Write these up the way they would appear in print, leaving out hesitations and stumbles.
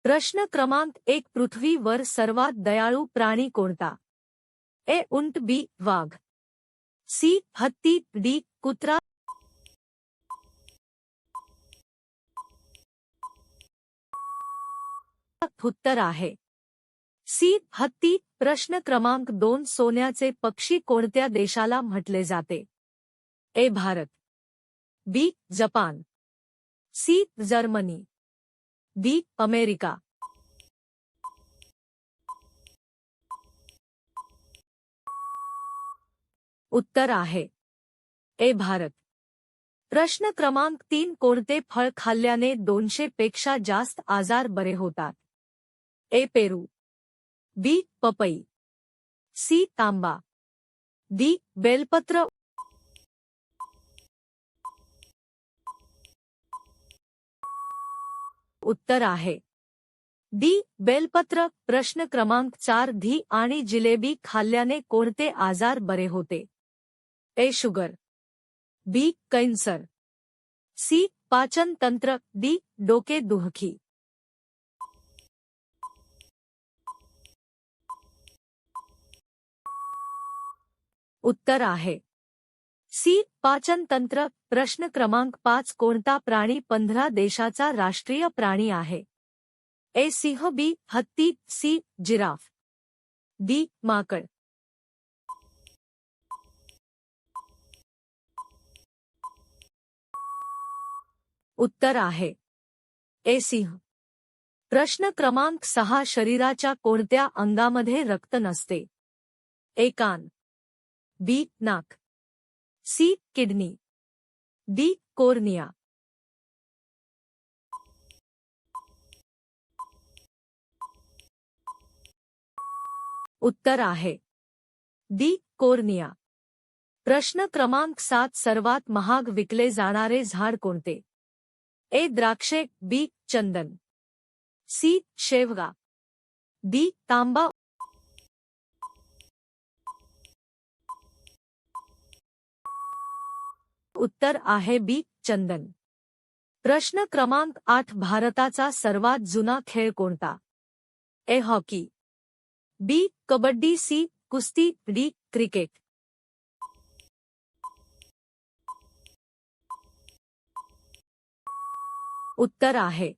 प्रश्न क्रमांक 1 पृथ्वीवर सर्वात दयाळू प्राणी कोणता? ए. उंट, बी. वाघ, सी. हत्ती, डी. कुत्रा. उत्तर आहे सी. हत्ती. प्रश्न क्रमांक 2 सोन्याचे पक्षी कोणत्या देशाला म्हटले जाते? A. Bharat, B. Japan, C. Germany, D. America. उत्तर आहे ए. भारत. प्रश्न क्रमांक 3 कोणते फळ खाल्ल्याने 200 पेक्षा जास्त आजार बरे होतात? ए. पेरू, बी. पपई, सी. तांबा, डी. बेलपत्र. उत्तर आहे डी. बेलपत्र. प्रश्न क्रमांक 4 धी आणि जिलेबी खाल्ल्याने कोणते आजार बरे होते? A. Sugar, B. Cancer, C. पाचन तंत्र, डी. डोके दुखी. उत्तर आहे सी. पाचन तंत्र. प्रश्न क्रमांक 5 कोणता प्राणी 15 देशाचा राष्ट्रीय प्राणी आहे? ए. सिंह, बी. हत्ती, सी. Giraffe, D. माकड. उत्तर आहे ए. सिंह. प्रश्न क्रमांक 6 शरीराच्या कोणत्या अंगामध्ये रक्त नसते? ए. कान, बी. नाक, सी. Kidney, D. कोर्निया. उत्तर आहे डी. कोर्निया. प्रश्न क्रमांक 7 सर्वात महाग विकले जाणारे झाड कोणते? ए. द्राक्षे, बी. चंदन, सी. शेवगा, डी. तांबा. उत्तर आहे बी. चंदन. प्रश्न क्रमांक 8 भारताचा सर्वात जुना खेळ कोणता? ए. हॉकी, बी. कबड्डी, सी. कुस्ती, डी. क्रिकेट. उत्तर आहे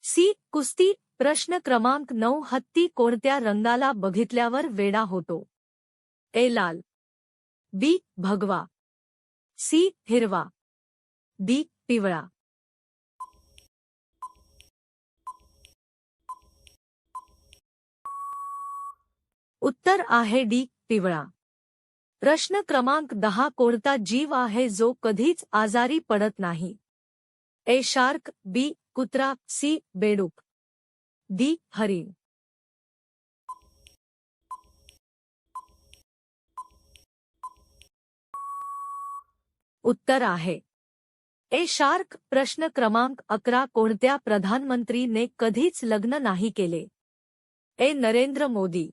सी. कुस्ती. प्रश्न क्रमांक 9 हत्ती कोणत्या रंगाला बघितल्यावर वेडा होतो? ए. लाल, बी. भगवा, सी. हिरवा, डी. पिवळा. उत्तर आहे डी. पिवळा. प्रश्न क्रमांक 10 कोणता जीव आहे जो कधीच आजारी पडत नाही? ए. शार्क, बी. कुत्रा, सी. बेडूक, डी. हरिण. उत्तर आहे ए. शार्क. प्रश्न क्रमांक 11 कोणत्या प्रधानमंत्रीने कधीच लग्न नाही केले? ए. नरेंद्र मोदी,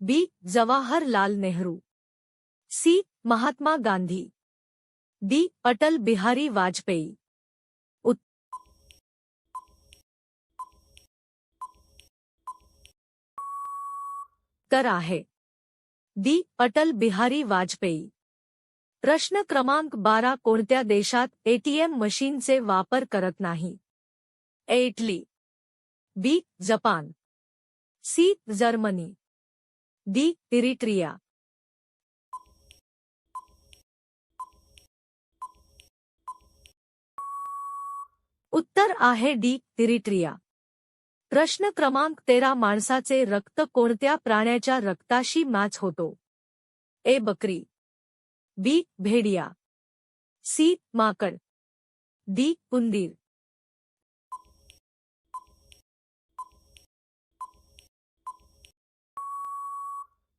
बी. जवाहरलाल नेहरू, सी. महात्मा गांधी, डी. अटल बिहारी वाजपेयी. उत्तर आहे डी. अटल बिहारी वाजपेयी. प्रश्न क्रमांक 12 कोणत्या देशात एटीएम मशीनचे वापर करत नाही? A. Italy, B. Japan, C. Germany, D. Eritrea. उत्तर आहे डी. इरिट्रिया. प्रश्न क्रमांक 13 माणसाचे रक्त कोणत्या प्राण्याच्या रक्ताशी मॅच होतो? ए. बकरी, बी. भेडिया, सी. माकड, डी. उंदीर.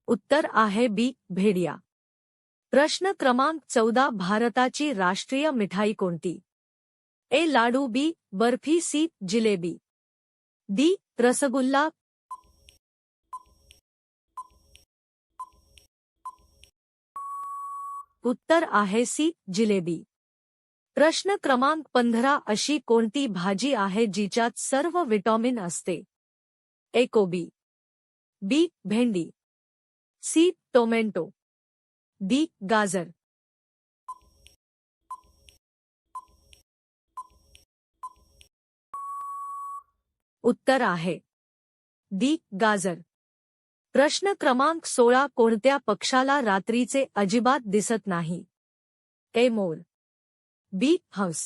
उत्तर आहे बी. भेडिया. प्रश्न क्रमांक 14 भारताची राष्ट्रीय मिठाई कोणती? ए. लाडू, बी. बर्फी, सी. जिलेबी, डी. रसगुल्ला. उत्तर आहे सी. जिलेबी. प्रश्न क्रमांक 15 अशी कोणती भाजी आहे जिच्यात सर्व विटॅमिन असते? ए कोबी, बी भेंडी, सी टोमॅटो, डी गाजर. उत्तर आहे डी गाजर. प्रश्न क्रमांक 16 कोणत्या पक्षाला रात्रीचे अजिबात दिसत नाही? ए मोर, बी हंस,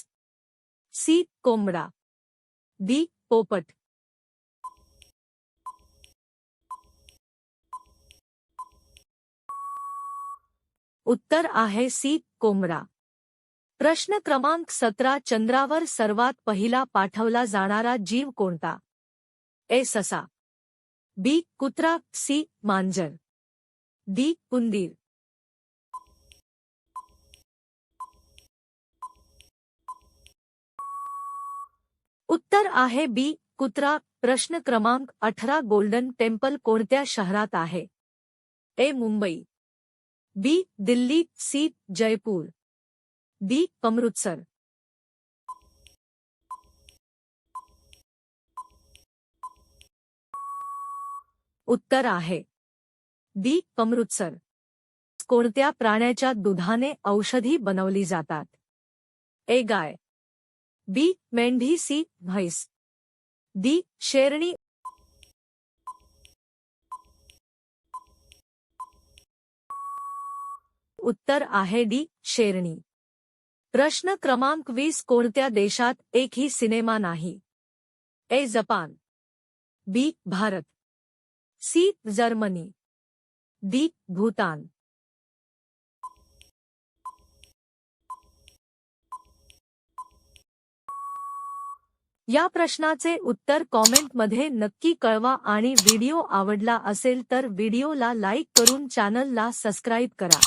सी कोंबडा, डी पोपट. उत्तर आहे सी कोंबडा. प्रश्न क्रमांक 17 चंद्रावर सर्वात पहिला पाठवला जाणारा जीव कोणता? ए ससा, बी कुत्रा, सी मांजर, डी उंदीर. उत्तर आहे बी कुत्रा. प्रश्न क्रमांक 18 गोल्डन टेम्पल कोणत्या शहरात आहे? ए मुंबई, बी दिल्ली, सी जयपूर, डी अमृतसर. उत्तर आहे डी अमृतसर. कोणत्या प्राण्याच्या दुधाने औषधी बनवली जातात? ए गाय, बी मेंढी, सी म्हैस, डी शेरणी. उत्तर आहे डी शेरणी. प्रश्न क्रमांक 20 कोणत्या देशात एकही सिनेमा नाही? A Japan, B Bharat, C Germany, D Bhutan. या प्रश्नाचे उत्तर कॉमेंटमध्ये नक्की कळवा आणि व्हिडिओ आवडला असेल तर व्हिडिओला लाईक करून चॅनलला सबस्क्राईब करा.